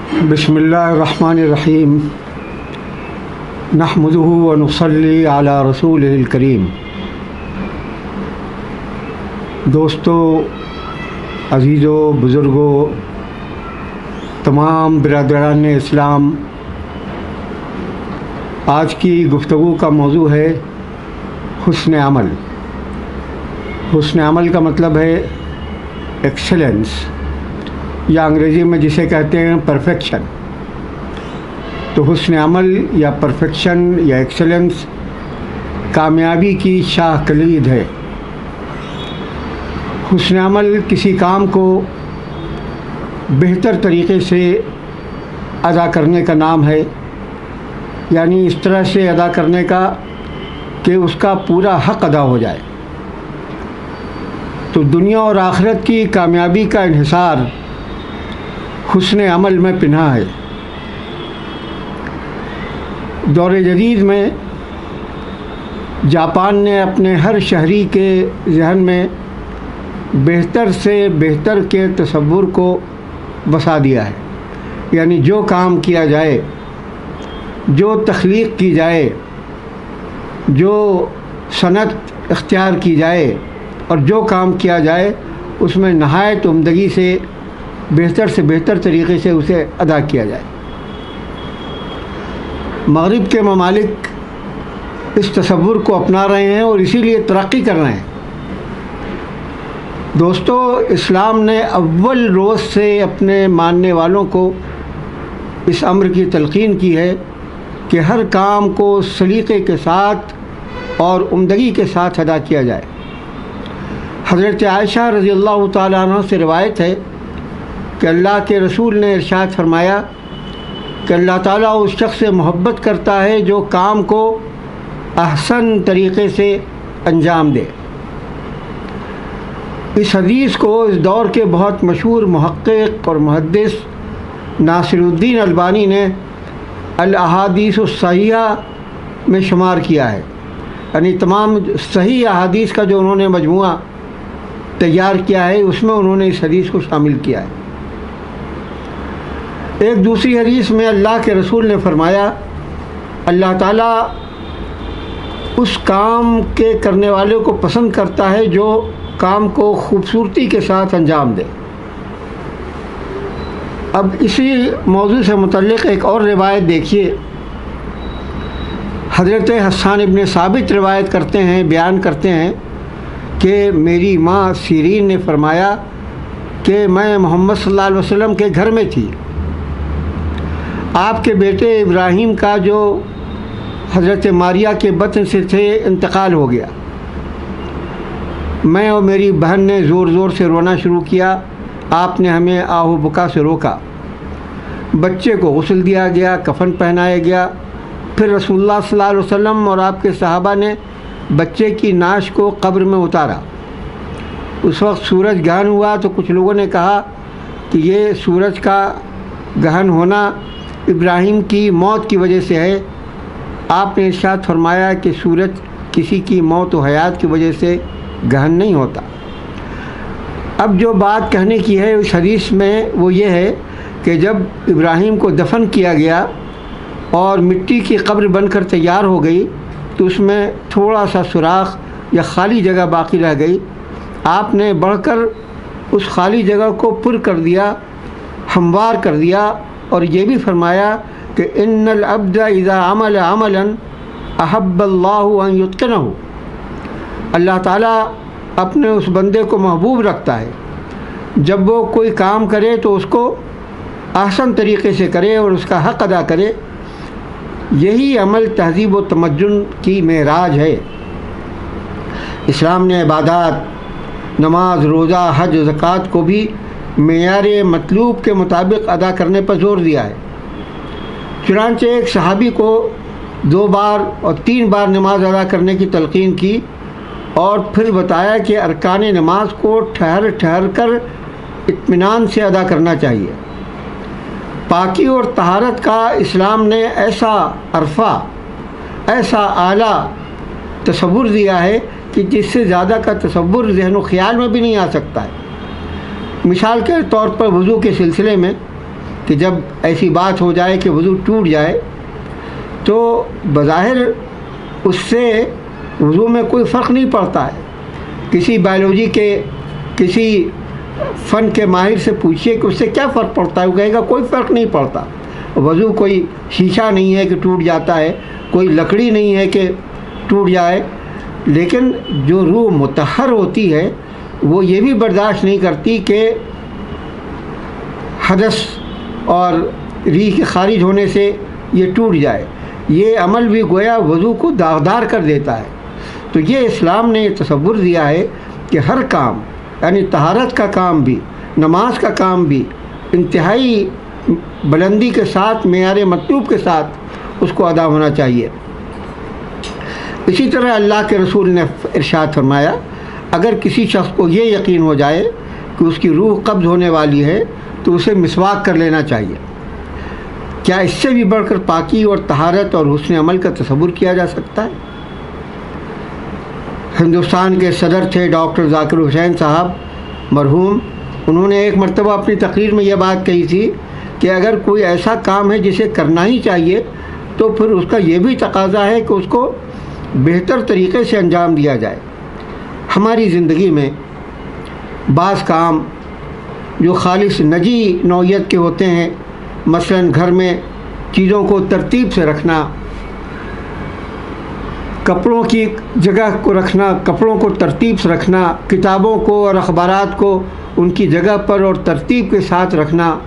بسم اللہ الرحمن الرحیم نحمده ونصلی علی رسولہ الکریم۔ دوستو، عزیزو، بزرگو، تمام برادران اسلام، آج کی گفتگو کا موضوع ہے حسن عمل۔ حسن عمل کا مطلب ہے ایکسلنس، یا انگریزی میں جسے کہتے ہیں پرفیکشن۔ تو حسن عمل یا پرفیکشن یا ایکسلنس کامیابی کی شاہ کلید ہے۔ حسن عمل کسی کام کو بہتر طریقے سے ادا کرنے کا نام ہے، یعنی اس طرح سے ادا کرنے کا کہ اس کا پورا حق ادا ہو جائے۔ تو دنیا اور آخرت کی کامیابی کا انحصار حسن عمل میں پنہا ہے۔ دور جدید میں جاپان نے اپنے ہر شہری کے ذہن میں بہتر سے بہتر کے تصور کو بسا دیا ہے، یعنی جو کام کیا جائے، جو تخلیق کی جائے، جو صنعت اختیار کی جائے اور جو کام کیا جائے اس میں نہایت عمدگی سے بہتر طریقے سے اسے ادا کیا جائے۔ مغرب کے ممالک اس تصور کو اپنا رہے ہیں اور اسی لیے ترقی کر رہے ہیں۔ دوستو، اسلام نے اول روز سے اپنے ماننے والوں کو اس امر کی تلقین کی ہے کہ ہر کام کو سلیقے کے ساتھ اور عمدگی کے ساتھ ادا کیا جائے۔ حضرت عائشہ رضی اللہ تعالیٰ عنہ سے روایت ہے کہ اللہ کے رسول نے ارشاد فرمایا کہ اللہ تعالیٰ اس شخص سے محبت کرتا ہے جو کام کو احسن طریقے سے انجام دے۔ اس حدیث کو اس دور کے بہت مشہور محقق اور محدث ناصر الدین البانی نے الاحادیث الصحیحہ میں شمار کیا ہے، یعنی تمام صحیح احادیث کا جو انہوں نے مجموعہ تیار کیا ہے اس میں انہوں نے اس حدیث کو شامل کیا ہے۔ ایک دوسری حدیث میں اللہ کے رسول نے فرمایا، اللہ تعالیٰ اس کام کے کرنے والے کو پسند کرتا ہے جو کام کو خوبصورتی کے ساتھ انجام دے۔ اب اسی موضوع سے متعلق ایک اور روایت دیکھیے۔ حضرت حسان ابن ثابت روایت کرتے ہیں، بیان کرتے ہیں کہ میری ماں سیرین نے فرمایا کہ میں محمد صلی اللہ علیہ وسلم کے گھر میں تھی۔ آپ کے بیٹے ابراہیم کا جو حضرت ماریہ کے بطن سے تھے انتقال ہو گیا۔ میں اور میری بہن نے زور زور سے رونا شروع کیا۔ آپ نے ہمیں آہ و بکا سے روکا۔ بچے کو غسل دیا گیا، کفن پہنایا گیا۔ پھر رسول اللہ صلی اللہ علیہ وسلم اور آپ کے صحابہ نے بچے کی نعش کو قبر میں اتارا۔ اس وقت سورج گہن ہوا تو کچھ لوگوں نے کہا کہ یہ سورج کا گہن ہونا ابراہیم کی موت کی وجہ سے ہے۔ آپ نے ارشاد فرمایا کہ سورج کسی کی موت و حیات کی وجہ سے گہن نہیں ہوتا۔ اب جو بات کہنے کی ہے اس حدیث میں وہ یہ ہے کہ جب ابراہیم کو دفن کیا گیا اور مٹی کی قبر بن کر تیار ہو گئی تو اس میں تھوڑا سا سوراخ یا خالی جگہ باقی رہ گئی۔ آپ نے بڑھ کر اس خالی جگہ کو پر کر دیا، ہموار کر دیا، اور یہ بھی فرمایا کہ ان العبد اذا عمل عملا احب اللہ ان یتقنہ۔ اللہ تعالیٰ اپنے اس بندے کو محبوب رکھتا ہے جب وہ کوئی کام کرے تو اس کو احسن طریقے سے کرے اور اس کا حق ادا کرے۔ یہی عمل تہذیب و تمدن کی معراج ہے۔ اسلام نے عبادات، نماز، روزہ، حج، زکوٰۃ کو بھی معیار مطلوب کے مطابق ادا کرنے پر زور دیا ہے۔ چنانچہ ایک صحابی کو 2 بار اور 3 بار نماز ادا کرنے کی تلقین کی اور پھر بتایا کہ ارکان نماز کو ٹھہر ٹھہر کر اطمینان سے ادا کرنا چاہیے۔ پاکی اور طہارت کا اسلام نے ایسا عرفہ، ایسا اعلیٰ تصور دیا ہے کہ جس سے زیادہ کا تصور ذہن و خیال میں بھی نہیں آ سکتا ہے۔ مثال کے طور پر وضو کے سلسلے میں کہ جب ایسی بات ہو جائے کہ وضو ٹوٹ جائے تو بظاہر اس سے وضو میں کوئی فرق نہیں پڑتا ہے. کسی بایولوجی کے کسی فن کے ماہر سے پوچھیے کہ اس سے کیا فرق پڑتا ہے، وہ کہے گا کوئی فرق نہیں پڑتا. وضو کوئی شیشہ نہیں ہے کہ ٹوٹ جاتا ہے، کوئی لکڑی نہیں ہے کہ ٹوٹ جائے. لیکن جو روح مطہر ہوتی ہے وہ یہ بھی برداشت نہیں کرتی کہ حدث اور ریح کے خارج ہونے سے یہ ٹوٹ جائے. یہ عمل بھی گویا وضو کو داغدار کر دیتا ہے. تو یہ اسلام نے تصور دیا ہے کہ ہر کام، یعنی طہارت کا کام بھی، نماز کا کام بھی انتہائی بلندی کے ساتھ، معیار مطلوب کے ساتھ اس کو ادا ہونا چاہیے. اسی طرح اللہ کے رسول نے ارشاد فرمایا، اگر کسی شخص کو یہ یقین ہو جائے کہ اس کی روح قبض ہونے والی ہے تو اسے مسواک کر لینا چاہیے. کیا اس سے بھی بڑھ کر پاکی اور طہارت اور حسن عمل کا تصور کیا جا سکتا ہے؟ ہندوستان کے صدر تھے ڈاکٹر ذاکر حسین صاحب مرحوم. انہوں نے ایک مرتبہ اپنی تقریر میں یہ بات کہی تھی کہ اگر کوئی ایسا کام ہے جسے کرنا ہی چاہیے تو پھر اس کا یہ بھی تقاضا ہے کہ اس کو بہتر طریقے سے انجام دیا جائے. ہماری زندگی میں بعض کام جو خالص نجی نوعیت کے ہوتے ہیں، مثلا گھر میں چیزوں کو ترتیب سے رکھنا، کپڑوں کی جگہ کو رکھنا، کپڑوں کو ترتیب سے رکھنا، کتابوں کو اور اخبارات کو ان کی جگہ پر اور ترتیب کے ساتھ رکھنا،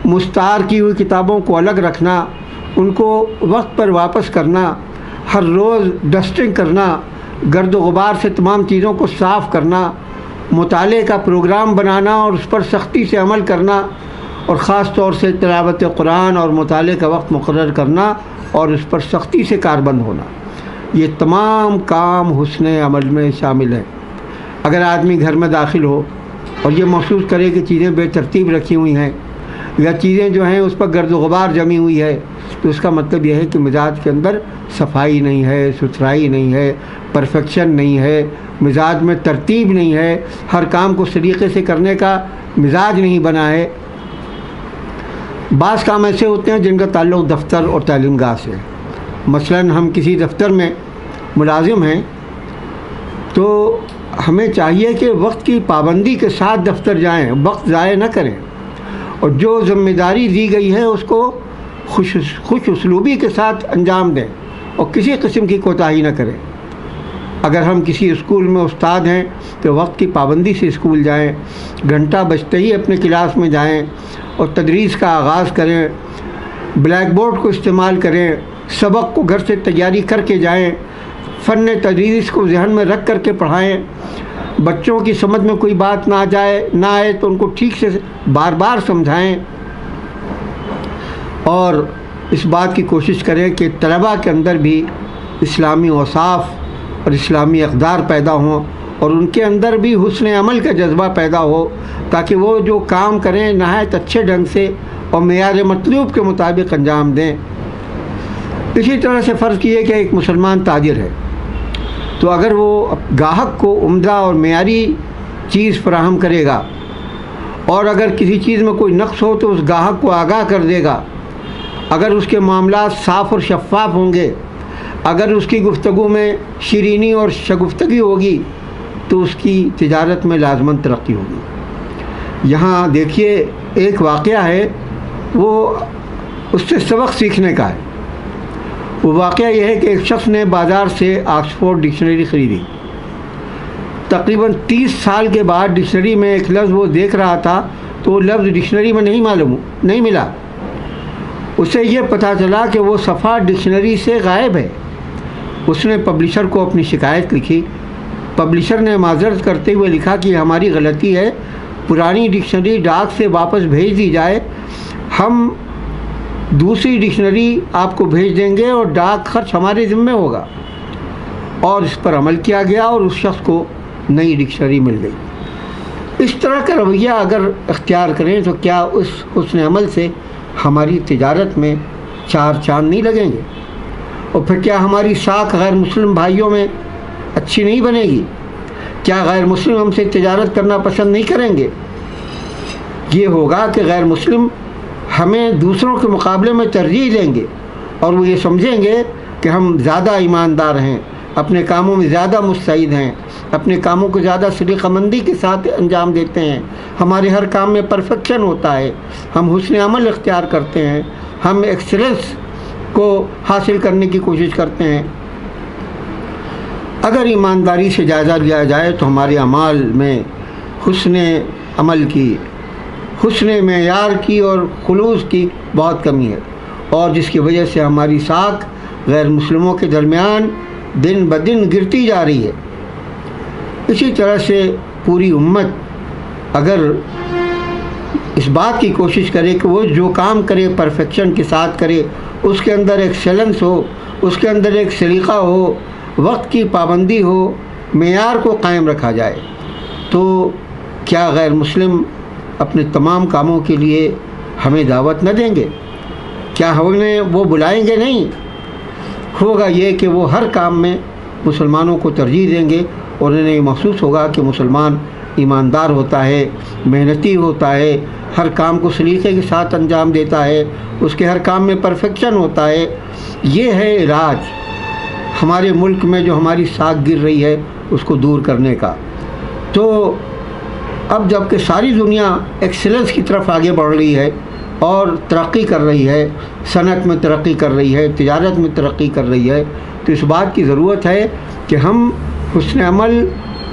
مستعار کی ہوئی کتابوں کو الگ رکھنا، ان کو وقت پر واپس کرنا، ہر روز ڈسٹنگ کرنا، گرد و غبار سے تمام چیزوں کو صاف کرنا، مطالعے کا پروگرام بنانا اور اس پر سختی سے عمل کرنا، اور خاص طور سے تلاوت قرآن اور مطالعے کا وقت مقرر کرنا اور اس پر سختی سے کاربند ہونا. یہ تمام کام حسن عمل میں شامل ہیں. اگر آدمی گھر میں داخل ہو اور یہ محسوس کرے کہ چیزیں بے ترتیب رکھی ہوئی ہیں یا چیزیں جو ہیں اس پر گرد و غبار جمی ہوئی ہے تو اس کا مطلب یہ ہے کہ مزاج کے اندر صفائی نہیں ہے، ستھرائی نہیں ہے، پرفیکشن نہیں ہے، مزاج میں ترتیب نہیں ہے، ہر کام کو سلیقے سے کرنے کا مزاج نہیں بنا ہے. بعض کام ایسے ہوتے ہیں جن کا تعلق دفتر اور تعلیم گاہ سے. مثلا ہم کسی دفتر میں ملازم ہیں تو ہمیں چاہیے کہ وقت کی پابندی کے ساتھ دفتر جائیں، وقت ضائع نہ کریں، اور جو ذمہ داری دی گئی ہے اس کو خوش اسلوبی کے ساتھ انجام دیں اور کسی قسم کی کوتاہی نہ کریں. اگر ہم کسی اسکول میں استاد ہیں تو وقت کی پابندی سے اسکول جائیں، گھنٹہ بجتے ہی اپنے کلاس میں جائیں اور تدریس کا آغاز کریں، بلیک بورڈ کو استعمال کریں، سبق کو گھر سے تیاری کر کے جائیں، فن تدریس کو ذہن میں رکھ کر کے پڑھائیں. بچوں کی سمجھ میں کوئی بات نہ آئے تو ان کو ٹھیک سے بار بار سمجھائیں، اور اس بات کی کوشش کریں کہ طلباء کے اندر بھی اسلامی اوصاف اور اسلامی اقدار پیدا ہوں اور ان کے اندر بھی حسن عمل کا جذبہ پیدا ہو، تاکہ وہ جو کام کریں نہایت اچھے ڈھنگ سے اور معیار مطلوب کے مطابق انجام دیں. اسی طرح سے فرض کیے کہ ایک مسلمان تاجر ہے تو اگر وہ گاہک کو عمدہ اور معیاری چیز فراہم کرے گا اور اگر کسی چیز میں کوئی نقص ہو تو اس گاہک کو آگاہ کر دے گا، اگر اس کے معاملات صاف اور شفاف ہوں گے، اگر اس کی گفتگو میں شیرینی اور شگفتگی ہوگی تو اس کی تجارت میں لازماً ترقی ہوگی. یہاں دیکھیے ایک واقعہ ہے، وہ اس سے سبق سیکھنے کا ہے. وہ واقعہ یہ ہے کہ ایک شخص نے بازار سے آکسفورڈ ڈکشنری خریدی. تقریباً 30 سال کے بعد ڈکشنری میں ایک لفظ وہ دیکھ رہا تھا تو وہ لفظ ڈکشنری میں نہیں ملا. اسے یہ پتہ چلا کہ وہ صفحہ ڈکشنری سے غائب ہے. اس نے پبلشر کو اپنی شکایت لکھی. پبلشر نے معذرت کرتے ہوئے لکھا کہ ہماری غلطی ہے، پرانی ڈکشنری ڈاک سے واپس بھیج دی جائے، ہم دوسری ڈکشنری آپ کو بھیج دیں گے اور ڈاک خرچ ہمارے ذمہ ہوگا. اور اس پر عمل کیا گیا اور اس شخص کو نئی ڈکشنری مل گئی. اس طرح کا رویہ اگر اختیار کریں تو کیا اس حسن عمل سے ہماری تجارت میں چار چاند نہیں لگیں گے؟ اور پھر کیا ہماری ساکھ غیر مسلم بھائیوں میں اچھی نہیں بنے گی؟ کیا غیر مسلم ہم سے تجارت کرنا پسند نہیں کریں گے؟ یہ ہوگا کہ غیر مسلم ہمیں دوسروں کے مقابلے میں ترجیح دیں گے اور وہ یہ سمجھیں گے کہ ہم زیادہ ایماندار ہیں، اپنے کاموں میں زیادہ مستعد ہیں، اپنے کاموں کو زیادہ سلیقہ مندی کے ساتھ انجام دیتے ہیں، ہمارے ہر کام میں پرفیکشن ہوتا ہے، ہم حسن عمل اختیار کرتے ہیں، ہم ایکسلنس کو حاصل کرنے کی کوشش کرتے ہیں۔ اگر ایمانداری سے جائزہ لیا جائے تو ہمارے اعمال میں حسن عمل کی، حسن معیار کی اور خلوص کی بہت کمی ہے، اور جس کی وجہ سے ہماری ساکھ غیر مسلموں کے درمیان دن بدن گرتی جا رہی ہے۔ اسی طرح سے پوری امت اگر اس بات کی کوشش کرے کہ وہ جو کام کرے پرفیکشن کے ساتھ کرے، اس کے اندر ایکسیلنس ہو، اس کے اندر ایک سلیقہ ہو، وقت کی پابندی ہو، معیار کو قائم رکھا جائے، تو کیا غیر مسلم اپنے تمام کاموں کے لیے ہمیں دعوت نہ دیں گے؟ کیا ہمیں وہ بلائیں گے؟ نہیں، ہوگا یہ کہ وہ ہر کام میں مسلمانوں کو ترجیح دیں گے، اور انہیں یہ محسوس ہوگا کہ مسلمان ایماندار ہوتا ہے، محنتی ہوتا ہے، ہر کام کو سلیقے کے ساتھ انجام دیتا ہے، اس کے ہر کام میں پرفیکشن ہوتا ہے۔ یہ ہے علاج ہمارے ملک میں جو ہماری ساکھ گر رہی ہے اس کو دور کرنے کا۔ تو اب جب کہ ساری دنیا ایکسلنس کی طرف آگے بڑھ رہی ہے اور ترقی کر رہی ہے، صنعت میں ترقی کر رہی ہے، تجارت میں ترقی کر رہی ہے، تو اس بات کی ضرورت ہے کہ ہم حسن عمل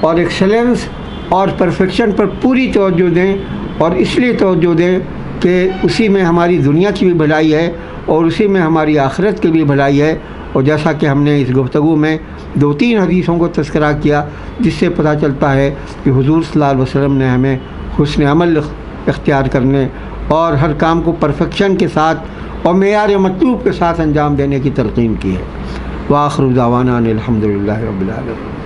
اور ایکسلنس اور پرفیکشن پر پوری توجہ دیں، اور اس لیے توجہ دیں کہ اسی میں ہماری دنیا کی بھی بھلائی ہے اور اسی میں ہماری آخرت کی بھی بھلائی ہے۔ اور جیسا کہ ہم نے اس گفتگو میں 2-3 حدیثوں کو تذکرہ کیا، جس سے پتہ چلتا ہے کہ حضور صلی اللہ علیہ وسلم نے ہمیں حسن عمل اختیار کرنے اور ہر کام کو پرفیکشن کے ساتھ اور معیار مطلوب کے ساتھ انجام دینے کی تلقین کی ہے۔ وآخر دعوانا ان الحمد للہ رب العالمین۔